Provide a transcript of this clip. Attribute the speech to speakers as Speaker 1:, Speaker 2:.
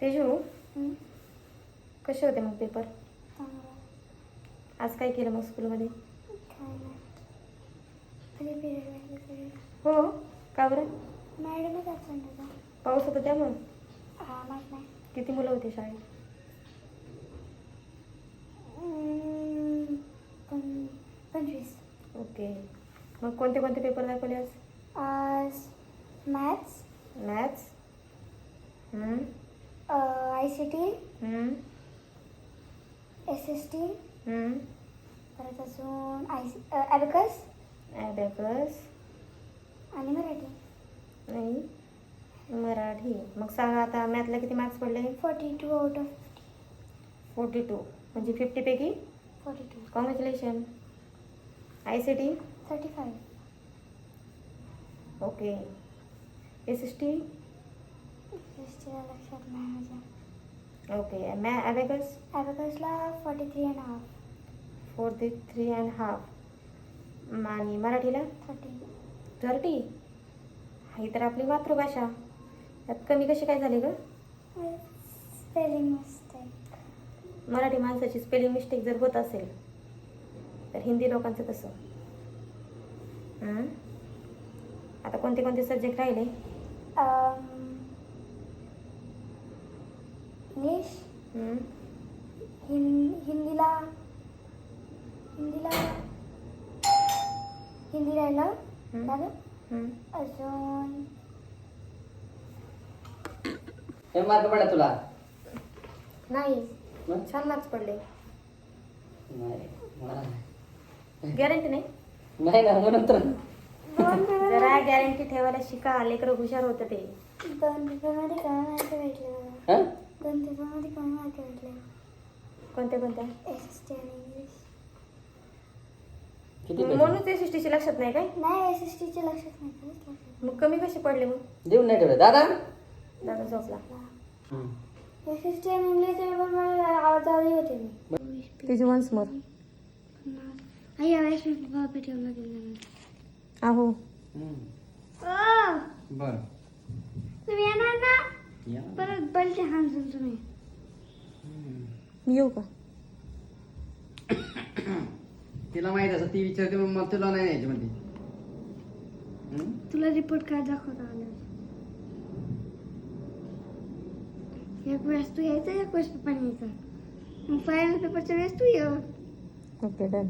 Speaker 1: तेजू, कसे होते मग पेपर? आज काय केलं मग स्कूलमध्ये? हो, का बरं? पाऊस होता त्यामुळं? किती मुलं होते शाळेत?
Speaker 2: 25.
Speaker 1: ओके. मग कोणते कोणते पेपर दाखवले आज?
Speaker 2: आज मॅथ्स,
Speaker 1: मॅथ्स,
Speaker 2: ICT, SST, परत अजून ॲबॅकस
Speaker 1: ॲबॅकस
Speaker 2: आणि मराठी.
Speaker 1: नाही, मराठी. मग सांगा आता मॅथला किती मार्क्स पडले?
Speaker 2: 42 out of
Speaker 1: 42 म्हणजे 50 पैकी
Speaker 2: 42.
Speaker 1: कॉंग्रॅच्युलेशन. ICT
Speaker 2: 35.
Speaker 1: ओके. SST
Speaker 2: SSTला लक्षात नाही माझ्या.
Speaker 1: ओके. ॲबॅकस
Speaker 2: ॲबॅकसला 43.5.
Speaker 1: 43.5 आणि मराठीला
Speaker 2: 30.
Speaker 1: 30. ही तर आपली मातृभाषा, त्यात कमी कशी काय झाली ग?
Speaker 2: Spelling mistake.
Speaker 1: मराठी माणसाची स्पेलिंग मिस्टेक जर होत असेल तर हिंदी लोकांचं कसं? आता कोणते कोणते सब्जेक्ट राहिले?
Speaker 2: इंग्लिश, हिंदीला हिंदी राहिलं झालं. अजून
Speaker 3: मार्क पडला तुला?
Speaker 1: नाही.
Speaker 3: मग?
Speaker 1: छान मार्क्स पडले.
Speaker 3: नाही मला
Speaker 1: गॅरंटी नाही?
Speaker 3: नाही ना, म्हणून तर
Speaker 1: जरा गॅरंटी ठेवायला शिका, लेकरं हुशार होतं ते.
Speaker 2: 2 पेपरमध्ये कमी मार्क भेटले मला.
Speaker 3: हं?
Speaker 2: 2 पेपरमध्ये कमी मार्क भेटले.
Speaker 1: कोणत्या कोणत्या?
Speaker 2: SST आणि इंग्लिश.
Speaker 3: किती पैसे?
Speaker 1: म्हणूनच SSTची लक्षात नाही काय?
Speaker 2: नाही, SSTचे लक्षात नाही. खरंच लक्षात
Speaker 1: मग कमी कसे पडले मग?
Speaker 3: देऊन नाही ठेवलं दादा.
Speaker 1: दादा झोपला.
Speaker 2: SST आणि इंग्लिशचे पेपरमध्ये आवाजावरी होते मी.
Speaker 1: त्याची वन्स मोर.
Speaker 2: यावेळेस मी बाबा ठेवला गेला.
Speaker 1: आहो.
Speaker 3: बर
Speaker 2: तुम्ही येणार ना?
Speaker 3: या.
Speaker 2: परत बलते हाणसून तुम्ही.
Speaker 1: मी येऊ का?
Speaker 3: तिला माहित असं ती विचारते मग मला तुला नाही यायची म्हणते.
Speaker 2: तुला रिपोर्ट काय दाखवता आलं? एक वेळेस तू यायचं, एक वेळेस पप्पा यायचं. मग फायनल पेपरच्या वेळेस तू ये.
Speaker 1: Okay, done.